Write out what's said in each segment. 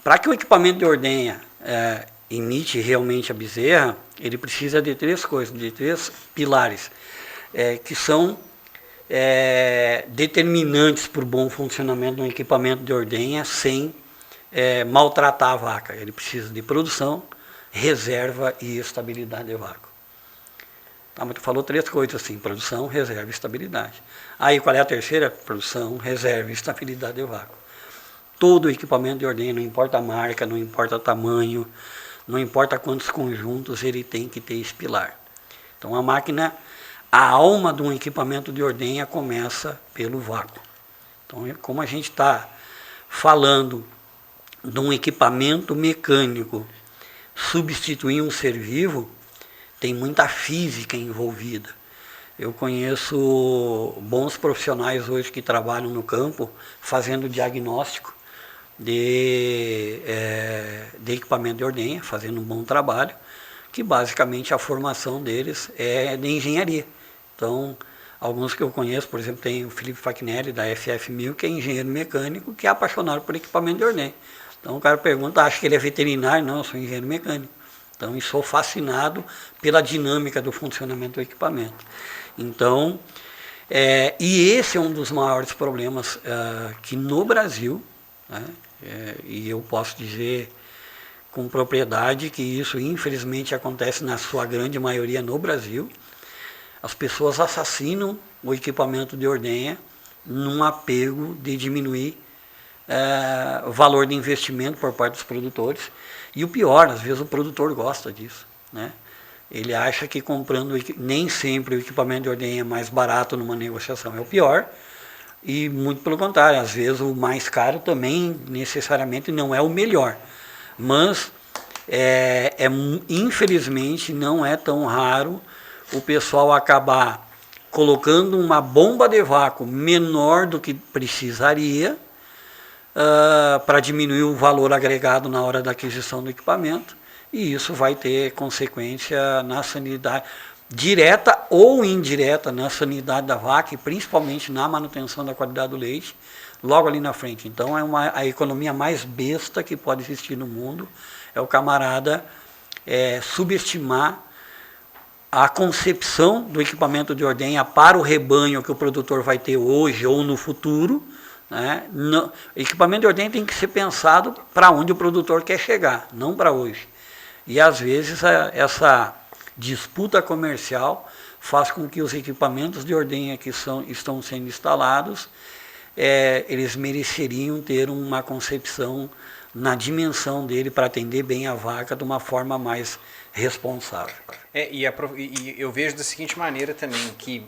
Para que o equipamento de ordenha imite realmente a bezerra, ele precisa de três coisas, de três pilares, que são determinantes para o bom funcionamento de um equipamento de ordenha sem maltratar a vaca. Ele precisa de produção, reserva e estabilidade de vácuo. Tá, mas tu falou três coisas assim, produção, reserva e estabilidade. Aí qual é a terceira? Produção, reserva e estabilidade de vácuo. Todo equipamento de ordenha, não importa a marca, não importa o tamanho, não importa quantos conjuntos, ele tem que ter esse pilar. Então a máquina, a alma de um equipamento de ordenha começa pelo vácuo. Então como a gente está falando de um equipamento mecânico substituir um ser vivo, tem muita física envolvida. Eu conheço bons profissionais hoje que trabalham no campo fazendo diagnóstico de equipamento de ordenha, fazendo um bom trabalho, que basicamente a formação deles é de engenharia. Então, alguns que eu conheço, por exemplo, tem o Felipe Facnelli, da FF1000, que é engenheiro mecânico, que é apaixonado por equipamento de ordenha. Então o cara pergunta, acha que ele é veterinário? Não, eu sou engenheiro mecânico. Então eu sou fascinado pela dinâmica do funcionamento do equipamento. Então, e esse é um dos maiores problemas que no Brasil, né, e eu posso dizer com propriedade que isso infelizmente acontece na sua grande maioria no Brasil, as pessoas assassinam o equipamento de ordenha num apego de diminuir o valor de investimento por parte dos produtores. E o pior, às vezes o produtor gosta disso, né? Ele acha que comprando, nem sempre o equipamento de ordenha mais barato numa negociação é o pior, e muito pelo contrário, às vezes o mais caro também necessariamente não é o melhor. Mas, infelizmente, não é tão raro o pessoal acabar colocando uma bomba de vácuo menor do que precisaria para diminuir o valor agregado na hora da aquisição do equipamento, e isso vai ter consequência na sanidade, direta ou indireta, na sanidade da vaca e principalmente na manutenção da qualidade do leite, logo ali na frente. Então a economia mais besta que pode existir no mundo é o camarada subestimar a concepção do equipamento de ordenha para o rebanho que o produtor vai ter hoje ou no futuro, né? O equipamento de ordenha tem que ser pensado para onde o produtor quer chegar, não para hoje. E às vezes essa disputa comercial faz com que os equipamentos de ordenha que estão sendo instalados, eles mereceriam ter uma concepção na dimensão dele para atender bem a vaca de uma forma mais responsável. E eu vejo da seguinte maneira também, que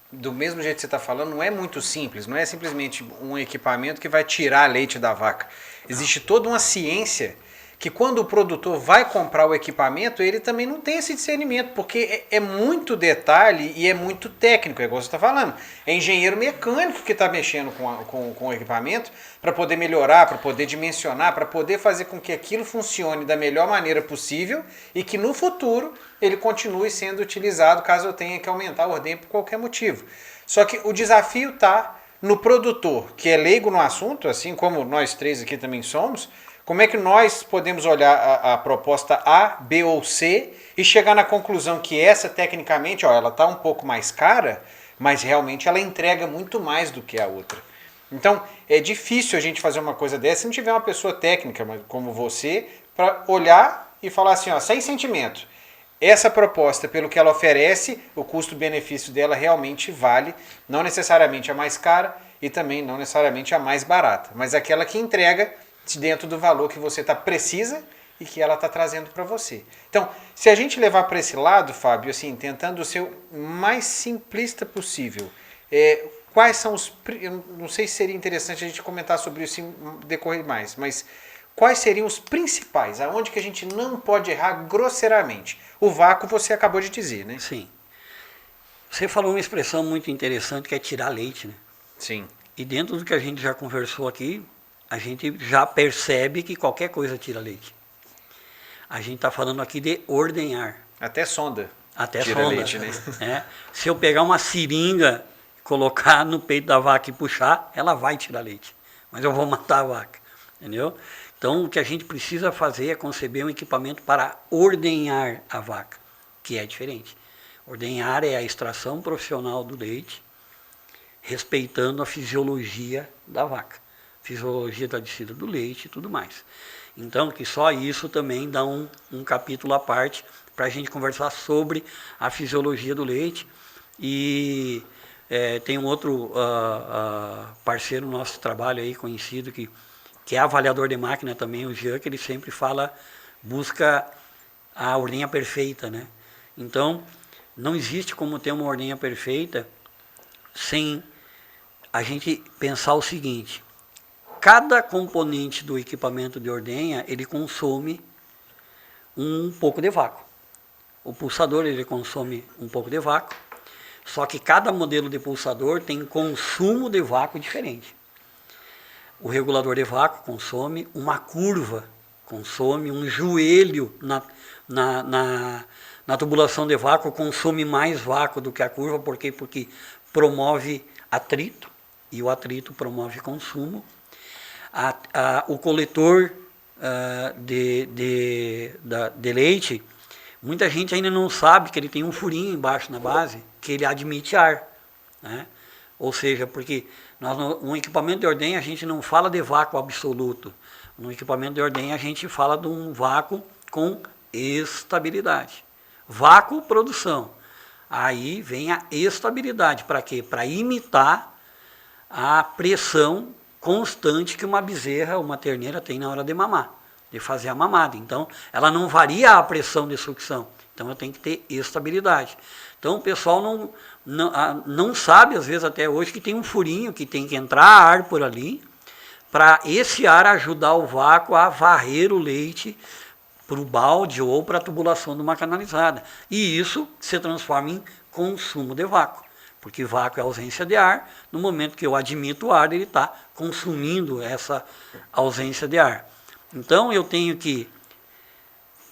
do mesmo jeito que você está falando, não é muito simples, não é simplesmente um equipamento que vai tirar leite da vaca. Existe toda uma ciência que quando o produtor vai comprar o equipamento, ele também não tem esse discernimento, porque é muito detalhe e é muito técnico, é igual você está falando. É engenheiro mecânico que está mexendo com o equipamento para poder melhorar, para poder dimensionar, para poder fazer com que aquilo funcione da melhor maneira possível e que no futuro ele continue sendo utilizado caso eu tenha que aumentar a ordenha por qualquer motivo. Só que o desafio está no produtor, que é leigo no assunto, assim como nós três aqui também somos. Como é que nós podemos olhar a proposta A, B ou C e chegar na conclusão que essa, tecnicamente, ela está um pouco mais cara, mas realmente ela entrega muito mais do que a outra. Então, é difícil a gente fazer uma coisa dessa se não tiver uma pessoa técnica como você para olhar e falar assim, sem sentimento. Essa proposta, pelo que ela oferece, o custo-benefício dela realmente vale, não necessariamente a mais cara e também não necessariamente a mais barata, mas aquela que entrega dentro do valor que você precisa e que ela está trazendo para você. Então, se a gente levar para esse lado, Fábio, assim, tentando ser o mais simplista possível, quais são os... Eu não sei se seria interessante a gente comentar sobre isso em decorrer mais, mas quais seriam os principais, aonde que a gente não pode errar grosseiramente? O vácuo você acabou de dizer, né? Sim. Você falou uma expressão muito interessante que é tirar leite, né? Sim. E dentro do que a gente já conversou aqui, a gente já percebe que qualquer coisa tira leite. A gente está falando aqui de ordenhar. Até sonda. Até tira sonda. Leite, né? Se eu pegar uma seringa, colocar no peito da vaca e puxar, ela vai tirar leite. Mas eu vou matar a vaca. Entendeu? Então, o que a gente precisa fazer é conceber um equipamento para ordenhar a vaca, que é diferente. Ordenhar é a extração profissional do leite, respeitando a fisiologia da vaca, fisiologia da descida do leite e tudo mais. Então, que só isso também dá um capítulo à parte para a gente conversar sobre a fisiologia do leite. E tem um outro parceiro nosso de trabalho aí, conhecido, que é avaliador de máquina também, o Jean, que ele sempre busca a ordenha perfeita, né? Então, não existe como ter uma ordenha perfeita sem a gente pensar o seguinte: cada componente do equipamento de ordenha, ele consome um pouco de vácuo. O pulsador, ele consome um pouco de vácuo, só que cada modelo de pulsador tem consumo de vácuo diferente. O regulador de vácuo consome uma curva, consome um joelho na tubulação de vácuo, consome mais vácuo do que a curva, por quê? Porque promove atrito, e o atrito promove consumo. O coletor de leite, muita gente ainda não sabe que ele tem um furinho embaixo na base, que ele admite ar, né? Ou seja, porque no equipamento de ordenha a gente não fala de vácuo absoluto. No equipamento de ordenha a gente fala de um vácuo com estabilidade. Vácuo, produção. Aí vem a estabilidade. Para quê? Para imitar a pressão constante que uma bezerra, uma terneira tem na hora de mamar, de fazer a mamada. Então, ela não varia a pressão de sucção. Então, eu tenho que ter estabilidade. Então, o pessoal não sabe, às vezes até hoje, que tem um furinho, que tem que entrar ar por ali, para esse ar ajudar o vácuo a varrer o leite para o balde ou para a tubulação de uma canalizada. E isso se transforma em consumo de vácuo, porque vácuo é ausência de ar. No momento que eu admito o ar, ele está consumindo essa ausência de ar. Então, eu tenho que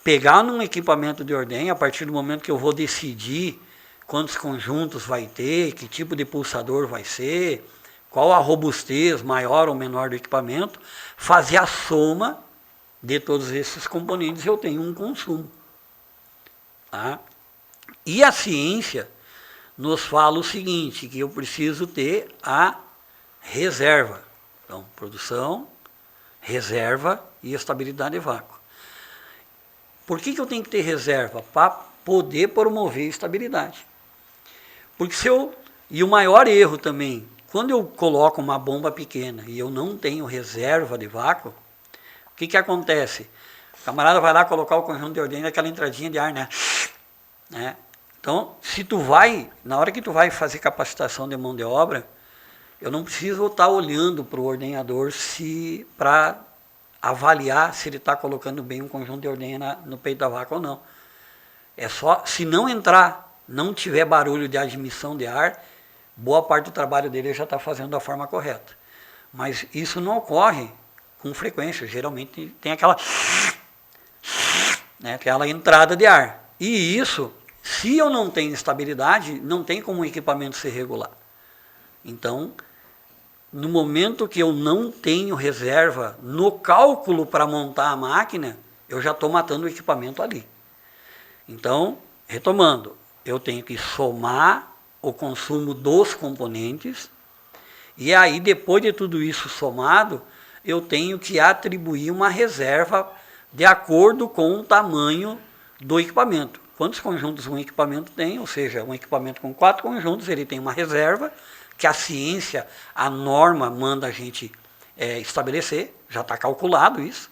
pegar num equipamento de ordenha, a partir do momento que eu vou decidir quantos conjuntos vai ter, que tipo de pulsador vai ser, qual a robustez maior ou menor do equipamento, fazer a soma de todos esses componentes, eu tenho um consumo. Tá? E a ciência nos fala o seguinte, que eu preciso ter a reserva. Então, produção, reserva e estabilidade de vácuo. Por que eu tenho que ter reserva? Para poder promover estabilidade. Porque e o maior erro também, quando eu coloco uma bomba pequena e eu não tenho reserva de vácuo, o que acontece? O camarada vai lá colocar o conjunto de ordenha naquela entradinha de ar, né? Então, na hora que tu vai fazer capacitação de mão de obra, eu não preciso estar olhando para o ordenhador para avaliar se ele está colocando bem um conjunto de ordenha no peito da vaca ou não. É só, se não entrar, não tiver barulho de admissão de ar, boa parte do trabalho dele já está fazendo da forma correta. Mas isso não ocorre com frequência, geralmente tem aquela entrada de ar. E isso, se eu não tenho estabilidade, não tem como o equipamento ser regular. Então, no momento que eu não tenho reserva no cálculo para montar a máquina, eu já estou matando o equipamento ali. Então, retomando, eu tenho que somar o consumo dos componentes, e aí, depois de tudo isso somado, eu tenho que atribuir uma reserva de acordo com o tamanho do equipamento. Quantos conjuntos um equipamento tem? Ou seja, um equipamento com 4 conjuntos, ele tem uma reserva, que a ciência, a norma, manda a gente estabelecer, já está calculado isso.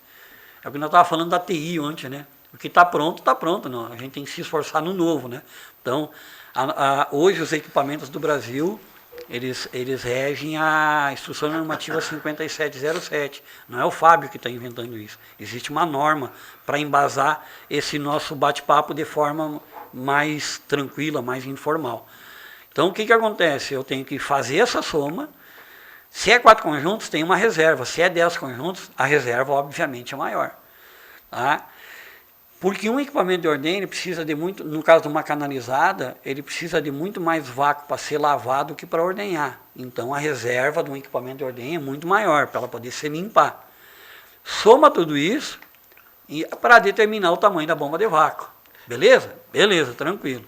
É o que nós estávamos falando da TI antes, né? O que está pronto, não. A gente tem que se esforçar no novo, né? Então, hoje os equipamentos do Brasil, eles regem a Instrução Normativa 5707. Não é o Fábio que está inventando isso. Existe uma norma para embasar esse nosso bate-papo de forma mais tranquila, mais informal. Então, o que acontece? Eu tenho que fazer essa soma. Se é 4 conjuntos, tem uma reserva. Se é 10 conjuntos, a reserva, obviamente, é maior. Tá? Porque um equipamento de ordenha, ele precisa de muito, no caso de uma canalizada, ele precisa de muito mais vácuo para ser lavado do que para ordenhar. Então, a reserva de um equipamento de ordenha é muito maior, para ela poder se limpar. Soma tudo isso para determinar o tamanho da bomba de vácuo. Beleza? Beleza, tranquilo.